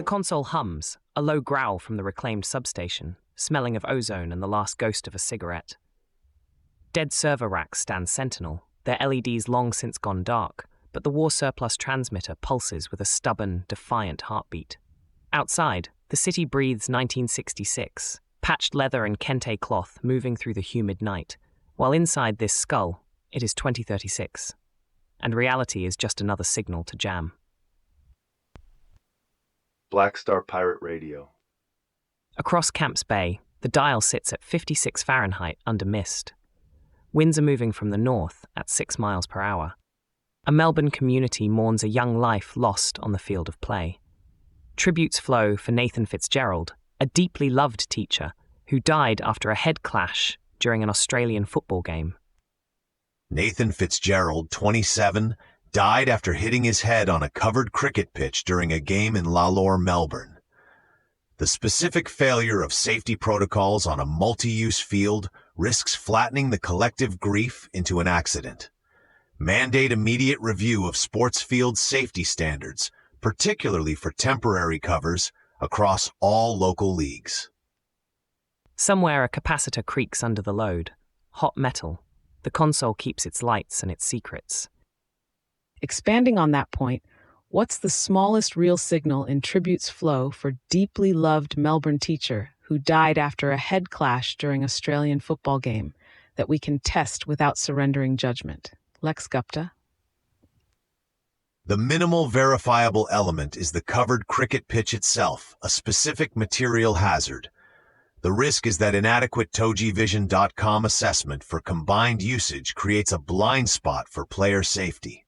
The console hums, a low growl from the reclaimed substation, smelling of ozone and the last ghost of a cigarette. Dead server racks stand sentinel, their LEDs long since gone dark, but the war surplus transmitter pulses with a stubborn, defiant heartbeat. Outside, the city breathes 1966, patched leather and kente cloth moving through the humid night, while inside this skull, it is 2036. And reality is just another signal to jam. Black Star Pirate Radio. Across Camps Bay, the dial sits at 56 Fahrenheit under mist. Winds are moving from the north at 6 miles per hour. A Melbourne community mourns a young life lost on the field of play. Tributes flow for Nathan Fitzgerald, a deeply loved teacher who died after a head clash during an Australian football game. Nathan Fitzgerald, 27, died after hitting his head on a covered cricket pitch during a game in Lalor, Melbourne. The specific failure of safety protocols on a multi-use field risks flattening the collective grief into an accident. Mandate immediate review of sports field safety standards, particularly for temporary covers, across all local leagues. Somewhere a capacitor creaks under the load. Hot metal. The console keeps its lights and its secrets. Expanding on that point, what's the smallest real signal in tribute's flow for deeply loved Melbourne teacher who died after a head clash during Australian football game that we can test without surrendering judgment? Lex Gupta? The minimal verifiable element is the covered cricket pitch itself, a specific material hazard. The risk is that inadequate TogeeVision.com assessment for combined usage creates a blind spot for player safety.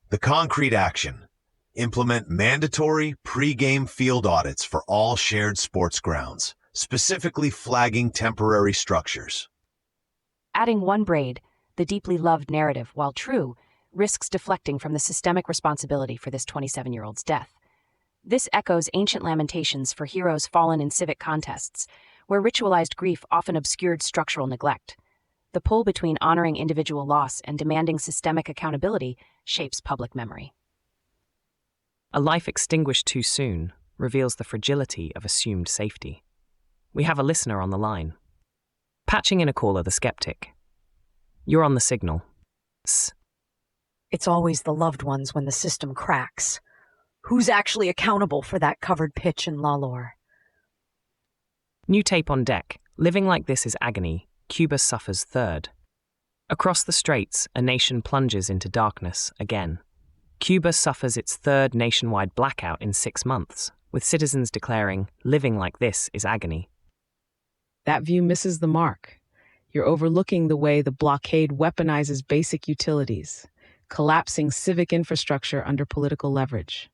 The concrete action: implement mandatory pre-game field audits for all shared sports grounds, specifically flagging temporary structures. Adding one braid, the deeply loved narrative, while true, risks deflecting from the systemic responsibility for this 27-year-old's death. This echoes ancient lamentations for heroes fallen in civic contests, where ritualized grief often obscured structural neglect. The pull between honoring individual loss and demanding systemic accountability shapes public memory. A life extinguished too soon reveals the fragility of assumed safety. We have a listener on the line. Patching in a caller, the skeptic. You're on the signal. It's always the loved ones when the system cracks. Who's actually accountable for that covered pitch in Lalor? New tape on deck. Living like this is agony. Cuba suffers third. Across the straits, a nation plunges into darkness again. Cuba suffers its third nationwide blackout in 6 months, with citizens declaring, living like this is agony. That view misses the mark. You're overlooking the way the blockade weaponizes basic utilities, collapsing civic infrastructure under political leverage.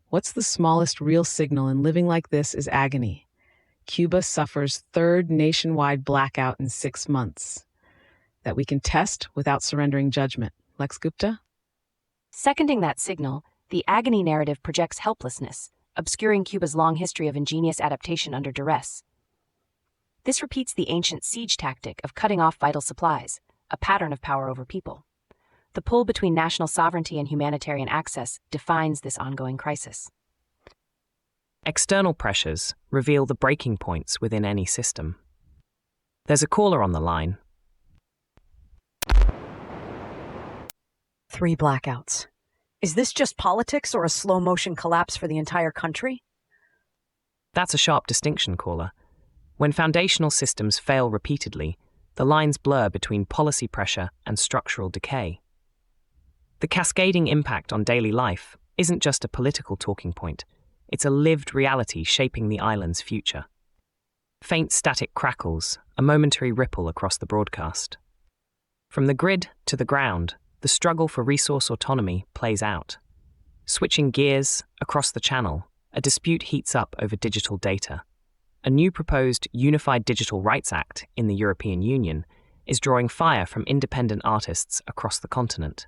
What's the smallest real signal in living like this is agony? Cuba suffers third nationwide blackout in 6 months. That we can test without surrendering judgment. Lex Gupta? Seconding that signal, the agony narrative projects helplessness, obscuring Cuba's long history of ingenious adaptation under duress. This repeats the ancient siege tactic of cutting off vital supplies, a pattern of power over people. The pull between national sovereignty and humanitarian access defines this ongoing crisis. External pressures reveal the breaking points within any system. There's a caller on the line. 3 blackouts. Is this just politics or a slow-motion collapse for the entire country? That's a sharp distinction, caller. When foundational systems fail repeatedly, the lines blur between policy pressure and structural decay. The cascading impact on daily life isn't just a political talking point, it's a lived reality shaping the island's future. Faint static crackles, a momentary ripple across the broadcast. From the grid to the ground, the struggle for resource autonomy plays out. Switching gears across the channel, a dispute heats up over digital data. A new proposed Unified Digital Rights Act in the European Union is drawing fire from independent artists across the continent.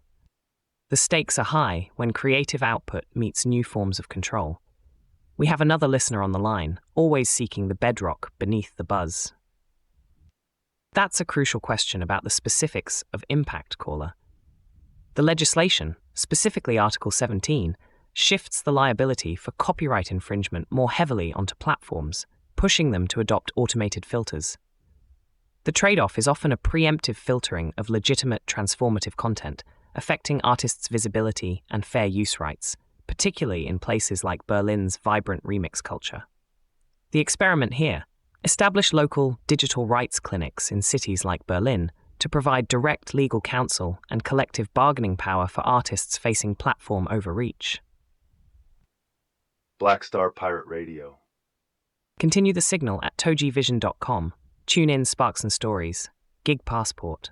The stakes are high when creative output meets new forms of control. We have another listener on the line, always seeking the bedrock beneath the buzz. That's a crucial question about the specifics of impact, caller. The legislation, specifically Article 17, shifts the liability for copyright infringement more heavily onto platforms, pushing them to adopt automated filters. The trade-off is often a preemptive filtering of legitimate transformative content, affecting artists' visibility and fair use rights, particularly in places like Berlin's vibrant remix culture. The experiment here: establish local digital rights clinics in cities like Berlin to provide direct legal counsel and collective bargaining power for artists facing platform overreach. Black Star Pirate Radio. Continue the signal at TogeeVision.com. Tune in, Sparks and Stories. Gig Passport.